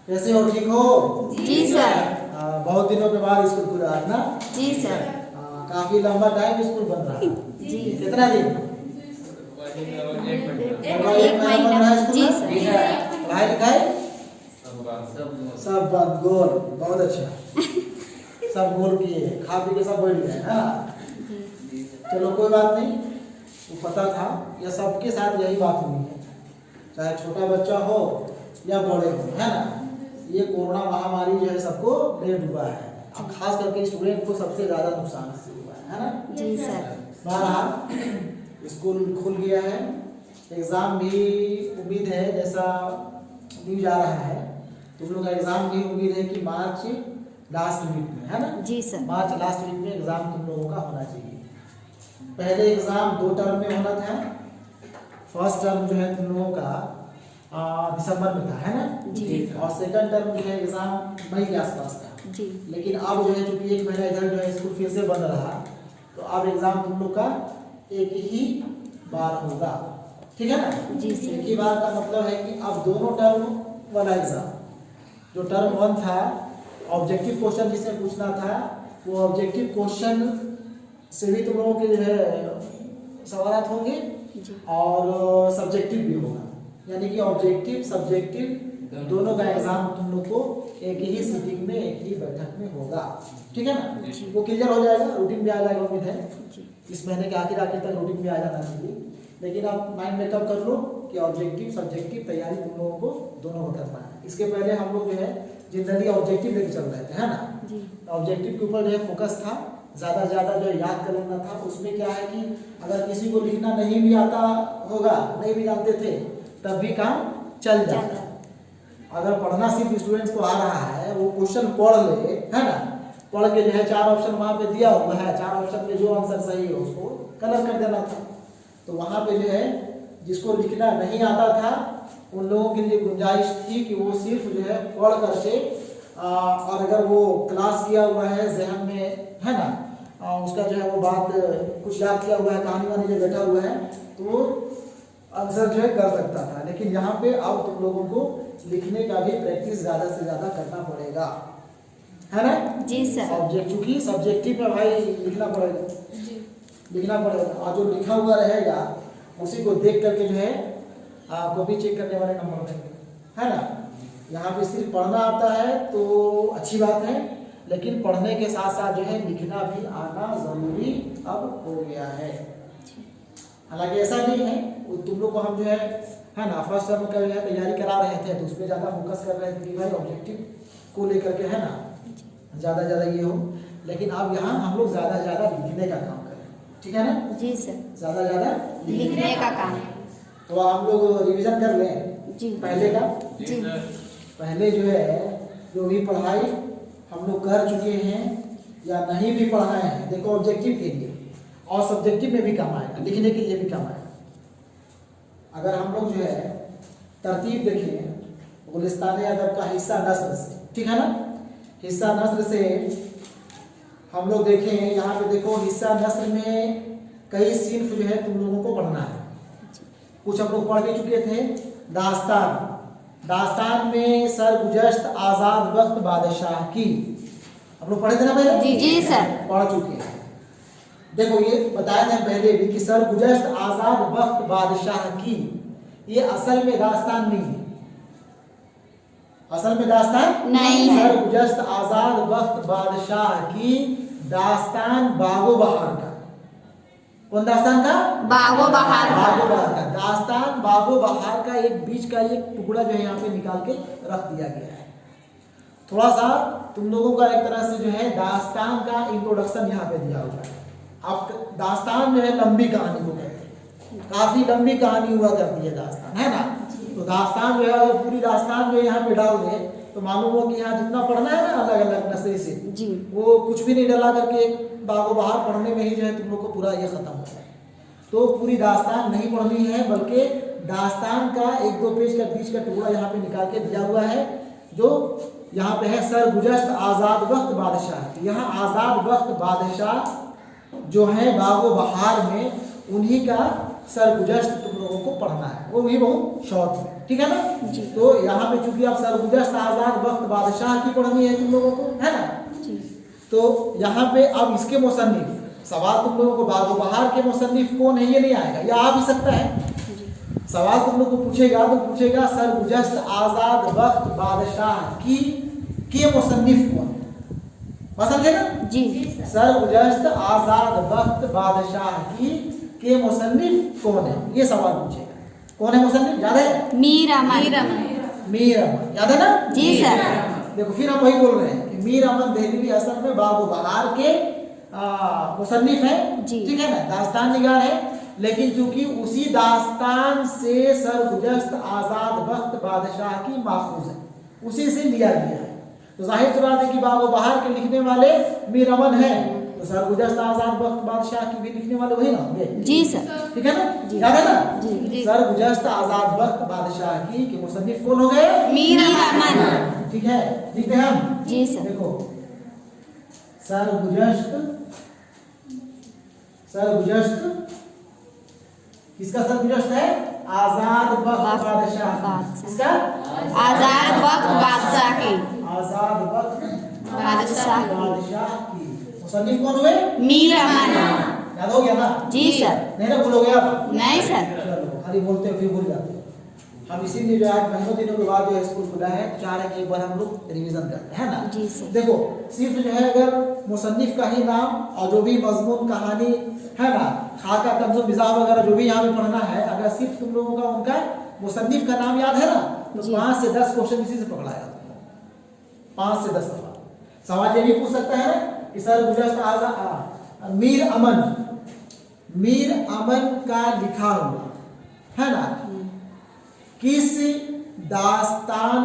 कैसे हो, ठीक हो? जी सर। बहुत दिनों के बाद स्कूल खुला है ना? जी सर। काफी लंबा टाइम स्कूल बन रहा है। जी। कितना दिन? एक महीना। जी सर। पढ़ाई लिखाई सब बंद, गोल, बहुत अच्छा। सब गोल किए, खा पी के सब बैठ गए ना। चलो कोई बात नहीं, वो पता था, यह सबके साथ यही बात हुई है, चाहे छोटा बच्चा हो या बड़े हो, है ना। ये कोरोना महामारी जो है सबको ले डूबा है, अब खास करके स्टूडेंट को सबसे ज्यादा नुकसान से हुआ है ना। जी सर। बहरहाल स्कूल खुल गया है, एग्जाम भी उम्मीद है, जैसा न्यूज आ रहा है तुम लोग का एग्जाम भी उम्मीद है कि मार्च लास्ट वीक में, है ना। जी सर। मार्च लास्ट वीक में एग्जाम तुम लोगों का होना चाहिए। पहले एग्जाम 2 टर्म में होना था, फर्स्ट टर्म जो है तुम लोगों का दिसंबर में था, है ना। जी। और सेकंड टर्म जो है एग्जाम मई के आसपास था। जी। लेकिन अब जो है चूंकि 1 महीना इधर जो है स्कूल फिर से बंद रहा, तो अब एग्जाम तुम लोग का एक ही बार होगा, ठीक है ना। जी सर। एक ही बार का मतलब है कि अब दोनों टर्म वाला एग्जाम, जो टर्म 1 था ऑब्जेक्टिव क्वेश्चन जिसमें पूछना था, वो ऑब्जेक्टिव क्वेश्चन से भी तुम लोगों के जो है सवाल होंगे और सब्जेक्टिव भी होगा, यानी कि ऑब्जेक्टिव सब्जेक्टिव दोनों का एग्जाम तुम लोग को एक ही सिटिंग में एक ही बैठक में होगा, ठीक है ना। वो क्लियर हो जाएगा, रूटीन भी आ जाएगा, उम्मीद है इस महीने के आखिर तक रूटीन भी आ जाना चाहिए। लेकिन आप माइंड मेकअप कर लो कि ऑब्जेक्टिव सब्जेक्टिव तैयारी तुम लोगों को दोनों को करना है। इसके पहले हम लोग जो है जनरली ऑब्जेक्टिव लेके चल रहे थे, है ना। ऑब्जेक्टिव के ऊपर जो है फोकस था, ज़्यादा से ज़्यादा जो याद कर लेना था। उसमें क्या है कि अगर किसी को लिखना नहीं भी आता होगा, नहीं भी जानते थे, तब भी काम चल जाता। अगर पढ़ना सिर्फ स्टूडेंट्स को आ रहा है, वो क्वेश्चन पढ़ ले, है ना, पढ़ के जो है 4 ऑप्शन वहाँ पे दिया हुआ है, 4 ऑप्शन में जो आंसर सही है उसको कलर कर देना था। तो वहाँ पे जो है जिसको लिखना नहीं आता था उन लोगों के लिए गुंजाइश थी कि वो सिर्फ जो है पढ़ करके और अगर वो क्लास किया हुआ है जहन में, है ना, उसका जो है वो बात कुछ याद किया हुआ है, कहानी वानी जो बैठा हुआ है, तो वो आंसर जो है कर सकता था। लेकिन यहाँ पे अब तुम लोगों को लिखने का भी प्रैक्टिस ज़्यादा से ज़्यादा करना पड़ेगा, है ना। जी सर। ऑब्जेक्ट चूंकि सब्जेक्टिव में भाई लिखना पड़ेगा, लिखना पड़ेगा, और जो लिखा हुआ रहेगा उसी को देख करके जो है कॉपी चेक करने वाले नंबर देंगे, है ना। यहाँ पे सिर्फ पढ़ना आता है तो अच्छी बात है, लेकिन पढ़ने के साथ साथ जो है लिखना भी आना जरूरी अब हो गया है। हालांकि ऐसा नहीं है, तुम लोग को हम जो है ना, फर्स्ट टर्म का जो है तैयारी करा रहे थे तो उसमें ज़्यादा फोकस कर रहे थे कि भाई ऑब्जेक्टिव को लेकर के, है ना, ज़्यादा ये हो। लेकिन अब यहाँ हम लोग ज़्यादा लिखने का काम करें, ठीक है ना। जी सर। ज़्यादा लिखने का काम। तो हम लोग रिवीजन कर लें जी पहले का। जी। पहले जो है जो भी पढ़ाई हम लोग कर चुके हैं या नहीं भी पढ़ाए हैं, देखो ऑब्जेक्टिव के लिए और सब्जेक्टिव में भी काम आएगा, लिखने के लिए भी काम आएगा। अगर हम लोग जो है तरतीब देखें गुलिस्तान अदब का हिस्सा नस्र से, ठीक है ना, हिस्सा नस्र से हम लोग देखें, यहाँ पे देखो हिस्सा नस्र में कई सिर्फ जो है तुम लोगों को पढ़ना है। कुछ हम लोग पढ़ भी चुके थे, दास्तान में सरगुजश्त आजाद वक्त बादशाह की, हम लोग पढ़े थे ना पहले। जी सर। पढ़ चुके हैं। देखो ये बताया था पहले भी कि सरगुजश्त आजाद वक्त बादशाह की, ये असल में दास्तान नहीं है, असल में दास्तान नहीं है। सरगुजश्त आजाद वक्त बादशाह की दास्तान बागो बहार का। कौन दास्तान का? बागो बहार का। दास्तान बागो बहार का एक बीच का एक टुकड़ा जो है यहाँ पे निकाल के रख दिया गया है। थोड़ा सा तुम लोगों का एक तरह से जो है दास्तान का इंट्रोडक्शन यहाँ पे दिया हुआ है। अब दास्तान जो है लंबी कहानी को कहते हैं, काफी लंबी कहानी हुआ करती है दास्तान, है ना। तो दास्तान जो है अगर पूरी दास्तान जो यहाँ पे डाल दे तो मालूम हो कि यहाँ जितना पढ़ना है ना अलग अलग नशे से जी, वो कुछ भी नहीं डाला करके बागो बहार पढ़ने में ही जो है तुम लोग को पूरा ये खत्म हो जाए। तो पूरी दास्तान नहीं पढ़नी है, बल्कि दास्तान का 1-2 पेज का बीच का टुकड़ा यहाँ पे निकाल के दिया हुआ है, जो यहाँ पे है सरगुजश्त आजाद वक्त बादशाह। यहाँ आजाद वक्त बादशाह जो है बागो बहार में उन्हीं का सरगुजश्त तुम लोगों को पढ़ना है, वो भी बहुत शॉर्ट है, ठीक है ना जी। तो यहाँ पे चूंकि आप सरगुजश्त आजाद वक्त बादशाह की पढ़नी है तुम लोगों को, है ना। जी। तो यहाँ पे अब इसके मुसन्निफ, सवाल तुम लोगों को बागो बहार के मुसन्निफ कौन है ये नहीं आएगा, ये आ भी सकता है। सवाल तुम लोग को पूछेगा तो पूछेगा सरगुजश्त आजाद वक्त बादशाह की के मुसन्निफ कौन है, बात समझे ना जी। सरगुजश्त आजाद वक्त बादशाह की के मुसन्निफ कौन है, ये सवाल पूछेगा। कौन है मुसन्निफ, याद है? मीर अमन। मीर अमन, याद है ना जी सर। देखो फिर हम वही बोल रहे हैं कि मीर अमन देहलवी असल में बागो बहार के मुसन्निफ है, जी। ठीक है ना, दास्तान निगार है, लेकिन चूंकि उसी दास्तान से सरगुजश्त आजाद वक्त बादशाह की माखूज है, उसी से लिया गया है। तो जाहिर सी बात है कि बागो बहार के लिखने वाले मीर अमन है, तो सरगुजश्त आजाद वक्त बादशाह की भी लिखने वाले वही ना होंगे। जी सर, ठीक है ना, याद है ना जी। सरगुजश्त आजाद वक्त बादशाह की के मुसन्निफ कौन हो गए? मीर अमन। ठीक है, लिखते हैं हम। जी सर। देखो सरगुजश्त किसका सरगुजश्त है? आजाद वक्त बादशाह। किसका? आजाद वक्त बादशाह की। आजाद वक्त बादशाह की मुसन्निफ कौन हुए? मीर अमन। याद हो गया ना जी सर। नहीं ना भूलोगे आप? नहीं सर। चलो खाली बोलते हो फिर भूल जाते हो। हम इसीलिए जो आज महीनों दिनों के बाद जो स्कूल खुला है, चाह रहे हैं कि एक बार हम लोग रिवीजन करते हैं ना जी सर। देखो सिर्फ जो है अगर मुसन्निफ का ही नाम और जो भी मजमून कहानी है ना, खाका तंज़ुम मिज़ाह वगैरह जो भी यहाँ पे पढ़ना है, अगर सिर्फ तुम लोगों का उनका मुसन्निफ का नाम याद है ना, तो 5 से 10 क्वेश्चन इसी से पकड़ाएगा। 5 से 10 सवाल ये भी पूछ सकता है कि सरगुजश्त आजाद मीर अमन का लिखा हुआ है ना किस दास्तान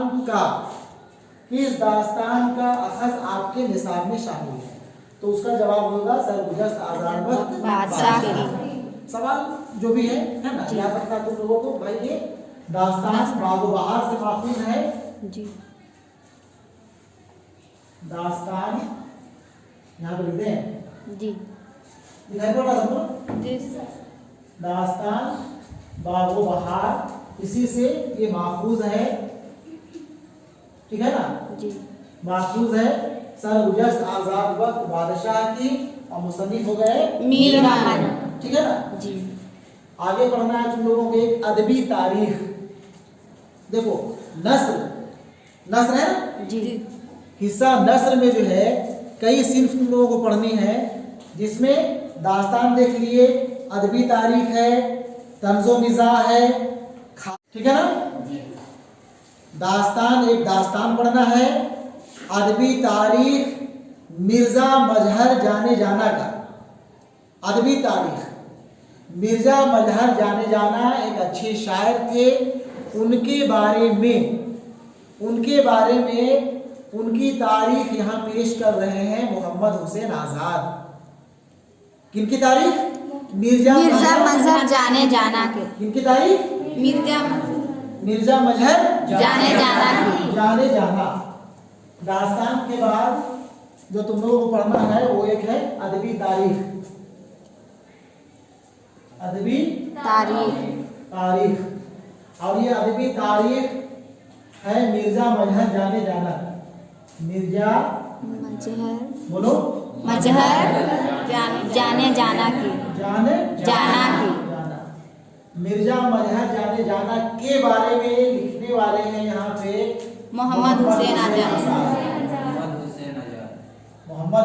का अखज़ आपके निसाब में शामिल है, तो उसका जवाब होगा सरगुजश्त आजाद वक्त बादशाह की। सवाल जो भी है ना, याद रखना तुम लोगों को भाई, ये दास्तान बागो बहार से माखूज है जी। दास्तान यहाँ पे लिखते हैं जी। दिखाई पड़ रहा सबको? जी। दास्तान बागो बहार इसी से ये माखूज है, ठीक है ना जी। माखूज है सरगुजश्त आजाद वक्त बादशाह की, और मुसन्निफ हो गए मीर अमन, ठीक है ना जी। आगे पढ़ना है तुम लोगों को एक अदबी तारीख। देखो नस्र है ना जी। हिस्सा नस्र में जो है कई सिर्फ तुम लोगों को पढ़नी है, जिसमें दास्तान देख लिए, अदबी तारीख है, तंज़ो मिज़ाह है, ठीक है ना। दास्तान एक दास्तान पढ़ना है, अदबी तारीख मिर्जा मजहर जाने जाना का, अदबी तारीख मिर्जा मजहर जाने जाना एक अच्छे शायर थे, उनके बारे में उनकी तारीख यहाँ पेश कर रहे हैं मोहम्मद हुसैन आजाद। किनकी तारीख? मिर्जा मजहर जाने जाना के। किनकी तारीख? मिर्जा मजहर जाने जाना। दास्तान के बाद जो तुम लोगों को पढ़ना है वो एक है अदबी तारीख। अदबी तारीख और ये अदबी तारीख है मिर्जा मजहर जाने जाना। मिर्जा मजहर बोलो मजहर जाने जाना की। मिर्जा मजहर जाने जाना के बारे में लिखने वाले हैं यहाँ पे मोहम्मद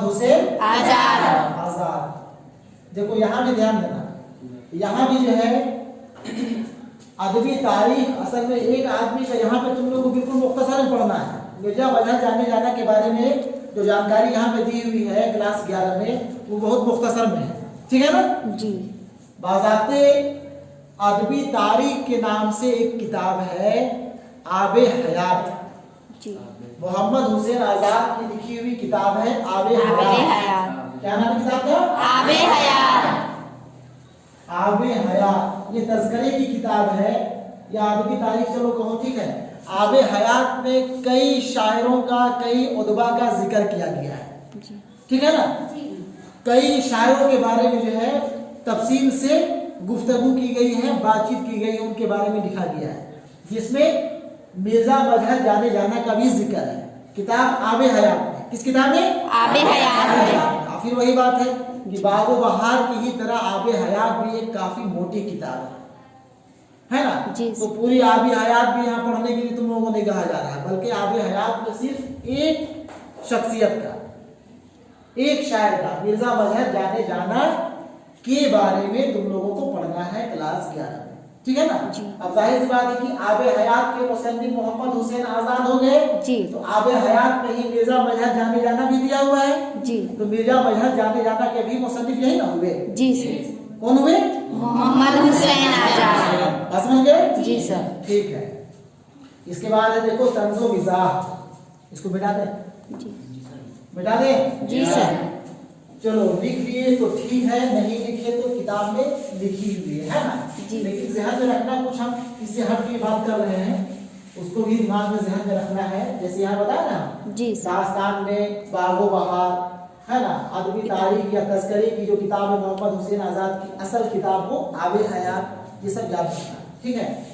हुसैन आजाद। देखो यहाँ भी ध्यान देना, यहाँ भी जो है अदबी तारीख असल में एक आदमी का यहाँ पे तुम लोग को बिल्कुल मुख्तसर में पढ़ना है। मिर्जा मजहर जाने जाना के बारे में जो जानकारी यहाँ पे दी हुई है क्लास 11 में, वो बहुत मुख्तसर में है, ठीक है ना जी। बाज़ाते अदबी तारीख के नाम से एक किताब है आबे हयात जी। मोहम्मद हुसैन आजाद की लिखी हुई किताब है आबे हयात। क्या नाम है किताब का? आबे हयात। ये तज़किरे की किताब है, या अदबी तारीख चलो कहो, ठीक है। आबे हयात में कई शायरों का, कई उदबा का जिक्र किया गया है, ठीक है ना। कई शायरों के बारे में जो है तफसील से गुफ्तगू की गई है, बातचीत की गई है, उनके बारे में लिखा गया है, जिसमें मिर्जा मजहर जाने जाना का भी जिक्र है। किताब आबे हयात में, किस किताब में? आबे हयात में। फिर वही बात है कि बागो बहार की ही तरह आबे हयात भी एक काफी मोटी किताब है ना? तो पूरी आबे हयात भी यहाँ पढ़ने के लिए तुम लोगों को नहीं कहा जा रहा है, बल्कि आबे हयात में सिर्फ एक शख्सियत का, एक शायर का, मिर्जा मजहर जाने जाना के बारे में तुम लोगों को पढ़ना है क्लास 11 में, ठीक है ना? अब जाहिर सी बात है कि आबे हयात के मुसन्निफ मोहम्मद हुसैन आजाद हो गए जी, तो आबे हयात में ही मिर्जा मजहर जाने जाना भी दिया हुआ है जी। तो मिर्जा मजहर जाने जाना के भी मुसन्निफ यही ना हुए जी सर? कौन हुए? मोहम्मद हुसैन आजाद। समझ गए जी सर? ठीक है। इसके बाद है देखो तंज़ो मिज़ाह, इसको मिटा दें जी, मिटा दें जी सर। चलो लिख लिए तो ठीक है, नहीं लिखे तो किताब में लिखी हुई है ना जी। लेकिन ज़हन में रखना, कुछ हम इससे हट के बात कर रहे हैं, उसको भी दिमाग में ज़हन में रखना है। जैसे यहाँ बताया ना जी, दास्तान में बागो बहार है ना, अदबी तारीख या तस्करी की जो किताब है मोहम्मद हुसैन आजाद की असल किताब को आबे हयात, ये सब याद रखना, ठीक है?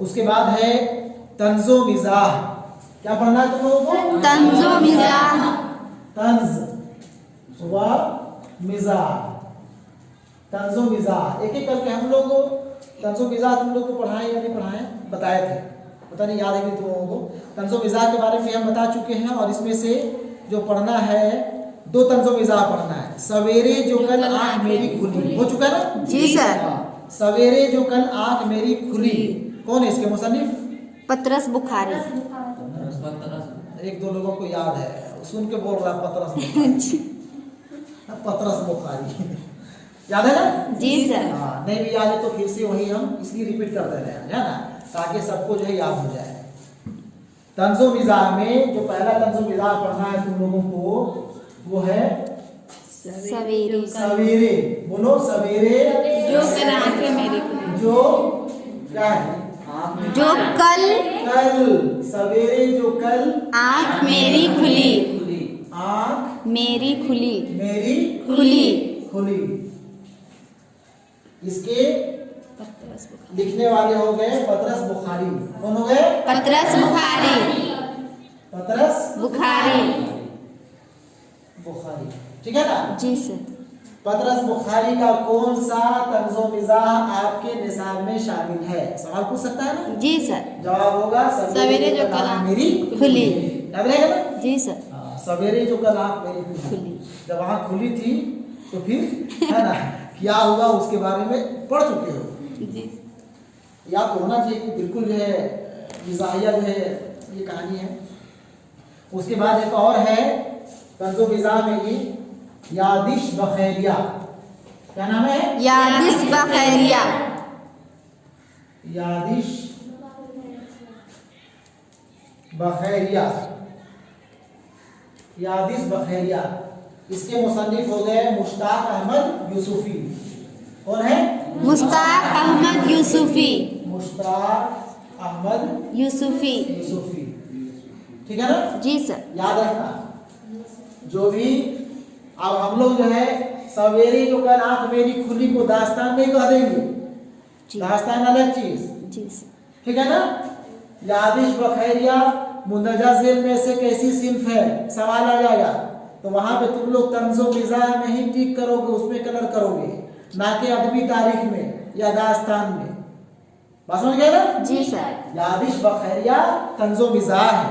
उसके बाद है तंज़ो मिज़ाह। क्या पढ़ना है तुम लोगों को? तंज़ो मिज़ाह। तंज़ व मिज़ाह, तंज़ो मिज़ाह। एक एक करके हम लोग तंज़ो मिज़ाह तुम लोग को पढ़ाए या नहीं पढ़ाए बताए थे, पता नहीं याद है कि तुम लोगों को। तंज़ो मिज़ाह के बारे में हम बता चुके हैं, और इसमें से जो पढ़ना है 2 तंज़ो मिज़ाह पढ़ना है। सवेरे जो कल आँख मेरी खुली, हो चुका ना जी सर? सवेरे जो कल आँख मेरी खुली, कौन है इसके मुसन्निफ? पतरस बुखारी। एक दो लोगों को याद है, सुन के बोल रहा पतरस बुखारी। पतरस बुखारी याद है ना जी सर? हाँ, नहीं भी याद है तो फिर से वही हम इसलिए रिपीट कर दे रहे हैं, है ना, ताकि सबको जो है याद हो जाए। तंज़ो मिज़ाह में जो पहला तंज़ो मिज़ाह पढ़ना है तुम लोगों को, वो है सवेरे। सवेरे बोलो, सवेरे जो कल आँखें मेरी खुली, जो क्या है? जो कल सवेरे जो कल आँख मेरी खुली, आँख मेरी खुली, मेरी खुली। इसके लिखने वाले हो गए पतरस बुखारी। कौन हो गए? पतरस बुखारी। पतरस बुखारी, ठीक है ना जी सर? पतरस बुखारी का कौन सा तंज़ो मिज़ाह आपके निसाब में शामिल है? सवाल पूछ सकता है ना जी सर? जवाब होगा सवेरे जो कल आँख मेरी खुली। याद रहेगा ना जी सर? सवेरे जो कल आँख मेरी खुली। जब आँख खुली थी तो फिर है ना क्या हुआ उसके बारे में पढ़ चुके हो जी। याद तो होना चाहिए कि बिल्कुल जो है मिज़ाहिया जो है ये कहानी है। उसके बाद एक और है तंज़ो मिज़ाह में ही यादिश बखैरिया। क्या नाम है? यादिश बखैरिया। यादिश बखैरिया, यादिश बखैरिया। इसके मुसन्निफ हो गए मुश्ताक अहमद यूसुफी। कौन है? मुश्ताक अहमद यूसुफी। मुश्ताक अहमद यूसुफी, ठीक है ना जी सर? याद रखना। जो भी अब हम लोग जो है सवेरे जो कल आँख मेरी खुली को दास्तान नहीं कह देंगे, दास्तान अलग चीज जी सर, ठीक है ना। यादिश बखैरिया मुंदरजा झेल में से कैसी सिंफ है सवाल आ जाएगा, तो वहां पे तुम लोग तंज़ो मिज़ाह में ही टिक करोगे, उसमें कलर करोगे, ना कि अदबी तारीख में या दास्तान में। बात समझ गए ना जी सर? यादिश बखैरिया तंज़ो मिज़ाह है,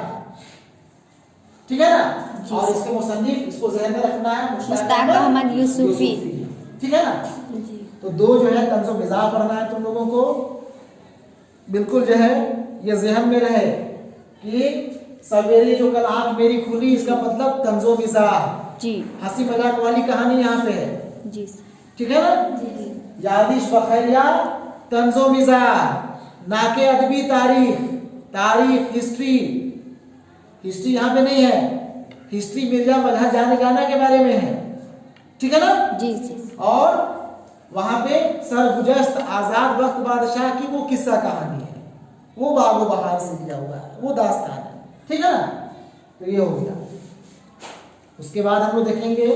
ठीक है ना। और इसके मुसन्निफ इसको ज़हन में रखना है मुश्ताक अहमद यूसुफी, ठीक है ना जी। तो 2 जो है तंज़ो मिज़ाह पढ़ना है तुम लोगों को। बिल्कुल जो है ये ज़हन में रहे कि सवेरे जो कल आँख मेरी खुली, इसका मतलब तंज़ो मिज़ाह जी, हंसी मजाक वाली कहानी यहाँ पे है जी, ठीक है ना। यादिश बखैरिया तंज़ो मिज़ाह, ना के अदबी तारीख, तारीख हिस्ट्री, हिस्ट्री यहाँ पे नहीं है, हिस्ट्री मिर्जा मजहर जाने जाना के बारे में है, ठीक है ना जी। और वहां पे सरगुजश्त आजाद वक्त बादशाह की वो किस्सा कहानी है, वो बागो बहार से लिया हुआ है, वो दास्तान है, ठीक है ना। तो ये हो गया। उसके बाद हम लोग देखेंगे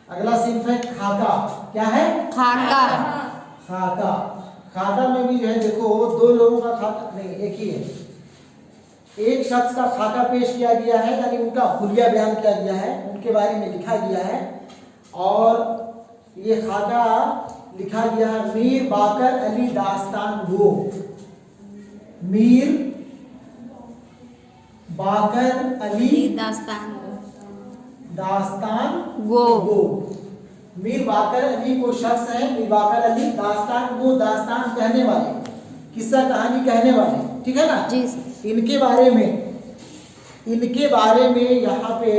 अगला सिर्फ है खाका। क्या है? खाका। खाका। खाका में भी जो है देखो दो लोगों का खाका नहीं, एक ही है। एक शख्स का खाका पेश किया गया है, यानी उनका हुलिया बयान किया गया है, उनके बारे में लिखा गया है। और ये खाका लिखा गया है मीर बाकर अली दास्तान गो। मीर बाकर अली दास्तान दास्तान गो। मीर बाकर अली को शख्स है, मीर बाकर अली दास्तान गो, दास्तान कहने वाले, किस्सा कहानी कहने वाले, ठीक है ना जी। इनके बारे में यहाँ पे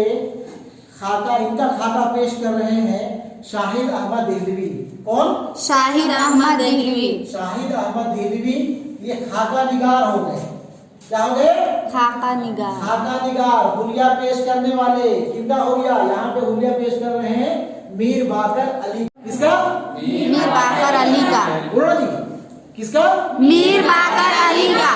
इनका खाका पेश कर रहे हैं शाहिद अहमद देहलवी। कौन? शाहिद अहमद देहलवी। शाहिद अहमद देहलवी ये खाका निगार हो गए। क्या हो गए? खाका निगार। खाका निगार, हुलिया पेश करने वाले। किनका हुलिया? यहाँ पे हुलिया पेश कर रहे हैं मीर बाकर अली। किसका? मीर बाकर अली का। बोलो जी, किसका? मीर बाकर अली का।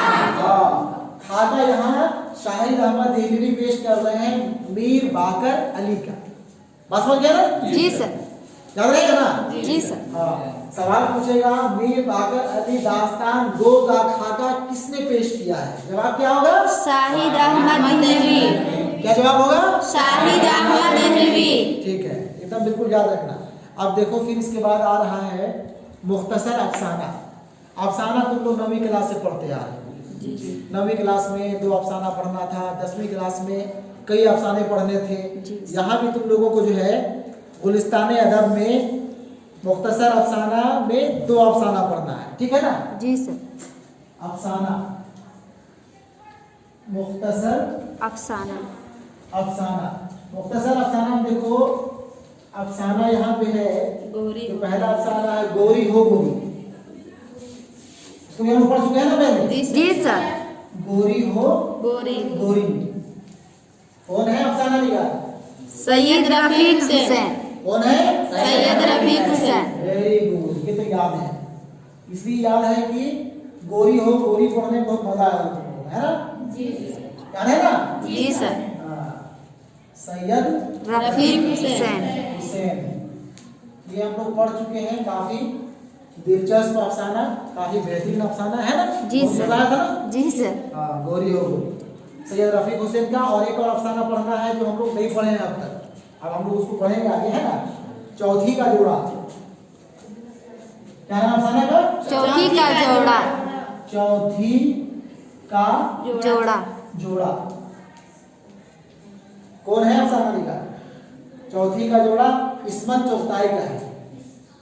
खाका यहाँ शाहिद अहमद देहलवी पेश कर रहे हैं मीर बाकर अली का। बात समझ गया ना? जी सर। याद रहेगा ना? जी सर। हाँ, सवाल पूछेगा मीर बाकर अली दास्तान गो का खाका किसने पेश किया है? जवाब क्या होगा? शाहिद अहमद देहलवी। क्या जवाब होगा? शाहिद अहमद देहलवी। ठीक है, एकदम बिल्कुल याद रखना। अब देखो फिर इसके बाद आ रहा है मुख्तसर अफसाना। अफसाना तुम लोग 9वीं क्लास से पढ़ते आ रहे हो। 9वीं क्लास में 2 अफसाना पढ़ना था, 10वीं क्लास में कई अफसाने पढ़ने थे। यहाँ भी तुम लोगों को जो है गुलिस्तान अदब में मुख्तसर अफसाना में 2 अफसाना पढ़ना है, ठीक है ना? जी सर। अफसाना, मुख्तसर अफसाना। अफसाना, मुख्तसर अफसाना में देखो अफसाना यहाँ पे है। गोरी। तो पहला अफसाना है गोरी हो गोरी। इसको हम पढ़ चुके हैं ना पहले? जी सर। गोरी हो गोरी। गोरी। कौन है अफसाना निगार? सैयद रफीक हुसैन। कौन है? सैयद रफीक हुसैन। वेरी गुड, ये तो याद है। इसलिए याद है कि गोरी हो गोरी पढ़ने में बहुत मजा आया तुमको, है ना? जी। याद है ना? जी सर। सैयद रफीक हुसैन। ये हम लोग पढ़ चुके हैं। काफी दिलचस्प अफसाना, काफी बेहतरीन अफसाना है ना? जी बहुत सर। मजा आया था ना? जी सर। हाँ, गोरी हो गोरी, सैयद रफीक हुसैन का। और एक और अफसाना पढ़ना है जो हम लोग नहीं पढ़े हैं अब तक, अब हम लोग उसको पढ़ेंगे आगे, है ना? चौथी का जोड़ा। क्या नाम अफसाना का? चौथी का जोड़ा। चौथी का जोड़ा। जोड़ा। कौन है अफसाना निगार? चौथी का जोड़ा इस्मत चौथाई का है।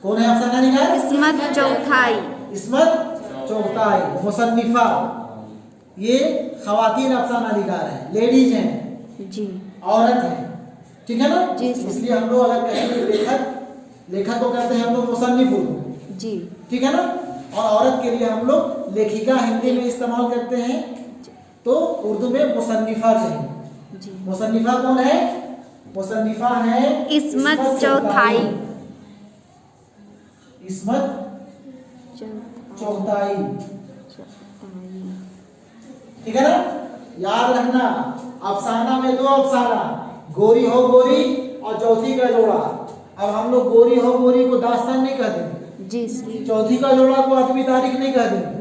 कौन है अफसाना निगार? इस्मत चौथाई। इस्मत चौथाई मुसन्निफा। ये खवातीन अफसाना निगार है, लेडीज हैं, जी। औरत है, ठीक है ना? जी सर। इसलिए हम लोग अगर कहेंगे लेखक को कहते हैं हम लोग मुसन्निफ उर्दू, जी। ठीक है ना? और औरत के लिए हम लोग लेखिका हिंदी में इस्तेमाल करते हैं, तो उर्दू में मुसन्निफा कहेंगे। जी। मुसन्निफा कौन है? मुसन्निफा है इस्मत चौथाई। इस्मत चौथाई, ठीक है ना? याद रखना, अफसाना में 2 अफसाना, गोरी हो गोरी और चौथी का जोड़ा। अब हम लोग गोरी हो गोरी को दास्तान नहीं कह देंगे, जी। चौथी का जोड़ा को अदबी तारीख नहीं कह देंगे।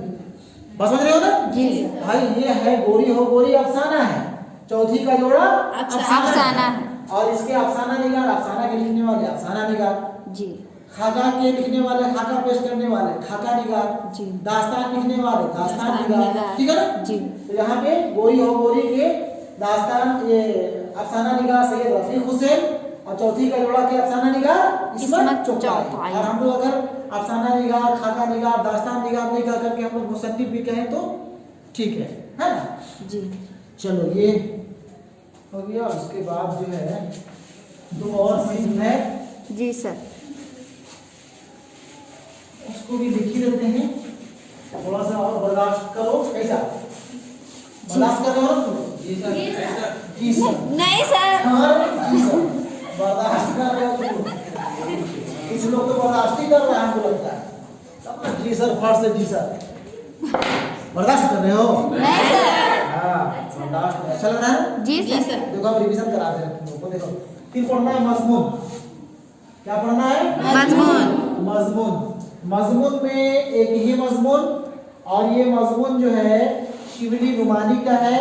बस समझ रहे हो ना? जी। भाई ये है गोरी हो गोरी अफसाना है, चौथी का जोड़ा अफसाना है। और इसके अफसाना निगार, अफसाना के लिखने वाले अफसाना निगार, जी। खाका के लिखने वाले, खाका पेश करने वाले खाका निगार, जी। दास्तान लिखने वाले दास्तान दास्तान निगार, निगार। ठीक है ना? जी। तो यहाँ पे गोरी हो गोरी के दास्तान, ये अफसाना निगार सैयद रफीक हुसैन, और चौथी का जोड़ा के अफसाना निगार इस्मत चौथाई। और हम लोग अगर अफसाना निगार, खाका निगार, दास्तान निगार नहीं कह करके हम लोग मुसन्निफ भी कहें तो ठीक है ना? जी। चलो ये हो गया। उसके बाद जो है 2 और सिंह है, जी सर। उसको भी लिख ही देते हैं। थोड़ा सा और बर्दाश्त करो। कैसा बर्दाश्त कर रहे हो तुम? जी सर। जी सर। नहीं सर। जी सर, बर्दाश्त कर रहे हो तुम? कुछ लोग तो बर्दाश्त ही कर रहे हैं, हमको लगता है। तब ना जी सर, फट से जी सर, बर्दाश्त कर रहे हो? नहीं सर। अच्छा लग रहा है? जी सर। देखो हम रिवीजन करा दे रहे हैं तुम लोगों को। देखो फिर पढ़ना है मजमून। क्या पढ़ना है? मजमून। मजमून। मजमून में एक ही मजमून, और ये मजमून जो है शिबली नुमानी का है।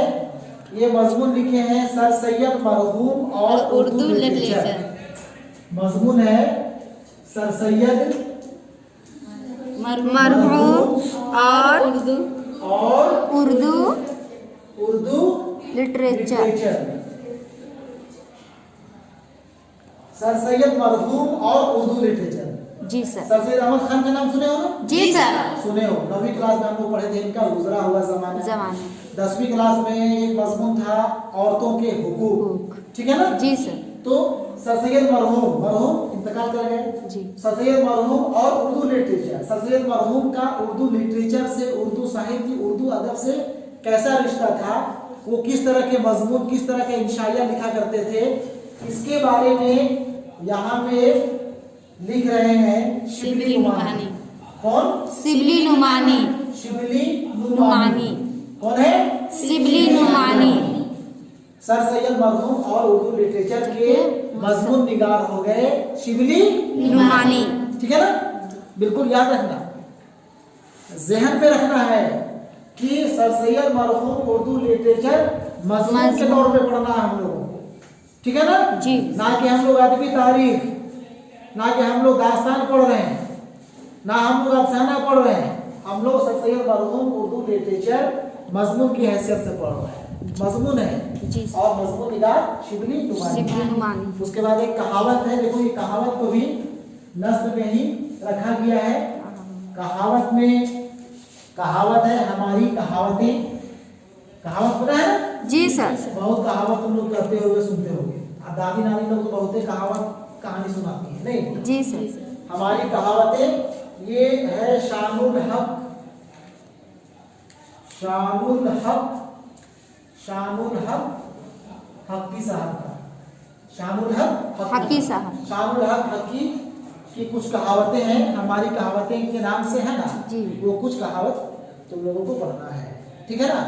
ये मजमून लिखे हैं सर सैयद मरहूम और उर्दू लिटरेचर। मजमून है सर सैयद मरहूम और उर्दू उर्दू लिटरेचर। सर सैयद मरहूम और उर्दू लिटरेचर। जी सर। सर सैयद अहमद खान का नाम सुने हो ना? जी सर। सुने हो। 9वीं क्लास में हम लोग पढ़े थे इनका गुजरा हुआ जमाना। 10वीं क्लास में एक मजमून था औरतों के हुकूक, ठीक है ना? जी सर। तो सर सैयद मरहूम इंतकाल कर गए जी। सर सैयद मरहूम और उर्दू लिटरेचर। सर सैयद मरहूम का उर्दू लिटरेचर से, उर्दू साहित्य, उर्दू अदब से कैसा रिश्ता था, वो किस तरह के मजमून, किस तरह के इंशाइया लिखा करते थे, इसके बारे में यहाँ पे लिख रहे हैं शिबली नुमानी। कौन? शिबली नुमानी। शिबली नुमानी कौन है? शिबली नुमानी। सर सैयद मरहूम और उर्दू लिटरेचर के मजमून निगार हो गए शिबली नुमानी। ठीक है ना? बिल्कुल याद रखना, जहन पे रखना है कि सर सैयद मरहूम उर्दू लिटरेचर मजमून के तौर पे पढ़ना है हम लोगों को, ठीक है ना? जी। ना कि हम लोग अदबी तारीख, ना कि हम लोग दास्तान पढ़ रहे हैं, ना हम लोग अफसाना पढ़ रहे हैं। हम लोग सर सैयद मरहूम उर्दू लिटरेचर मजमून की हैसियत से पढ़ रहे हैं। मजमून है जी। और मजमून निगार शिबली नुमानी। उसके बाद एक कहावत है, देखो ये कहावत को भी नस्ल में ही रखा गया है। कहावत में कहावत है हमारी कहावतें। कहावत पता है ना? जी सर। बहुत कहावत तुम लोग करते होगे, सुनते होगे। दादी नानी लोग तो बहुत कहावत कहानी सुनाती है, नहीं? जी सर। हमारी कहावतें ये है शानुल हक, शानुल हक, शानुल हक हकी साहब का, शानुल हक हकी साहब, शानुल हक हकी की कुछ कहावतें हैं। हमारी कहावतें के नाम से है ना जी। वो कुछ कहावत तुम लोगों को पढ़ना है, ठीक है ना?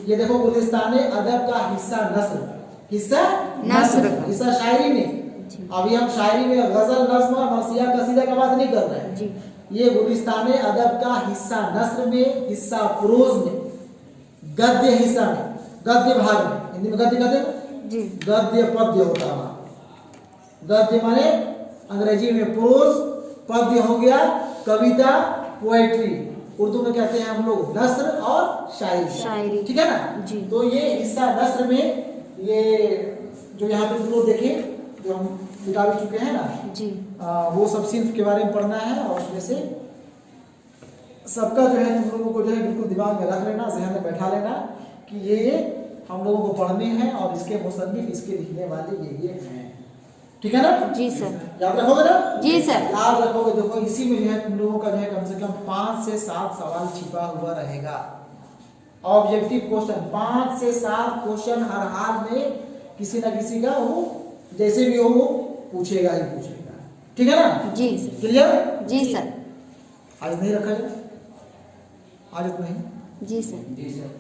ये देखो गुलिस्तान अदब का हिस्सा नस्र, हिस्सा हिस्सा शायरी में। अभी हम शायरी में गजल, नज्म और मरसिया, कसीदा का बात नहीं कर रहे हैं जी। ये गुलिस्तान अदब का हिस्सा नस्र में, हिस्सा प्रोज में, गद्य हिस्सा में, गद्य भाग में। हिंदी में गद्य कहते हैं जी, गद्य पद्य होता है। गद्य माने अंग्रेजी में प्रोज, पद्य हो गया कविता, पोएट्री। उर्दू में कहते हैं हम लोग नस्र और शायरी, ठीक है ना जी। तो ये हिस्सा नस्र में, ये जो यहाँ पे लोग देखें जो हम मिटा भी चुके हैं ना जी, वो सब सिर्फ के बारे में पढ़ना है। और उसमें से सबका जो है तुम लोगों को जो है बिल्कुल दिमाग में रख लेना, जहन में बैठा लेना कि ये हम लोगों को पढ़ने हैं और इसके मुसन्निफ, इसके लिखने वाले ये हैं, ठीक है ना जी सर? याद रखोगे ना जी सर? याद रखोगे। देखो इसी में जो है तुम लोगों का जो है कम से कम 5 से 7 सवाल छिपा हुआ रहेगा। ऑब्जेक्टिव क्वेश्चन 5 से 7 क्वेश्चन हर हाल में किसी ना किसी का वो जैसे भी हो वो पूछेगा ही पूछेगा, ठीक है ना जी? क्लियर जी सर? आज नहीं रखा जाए, आज नहीं जी सर।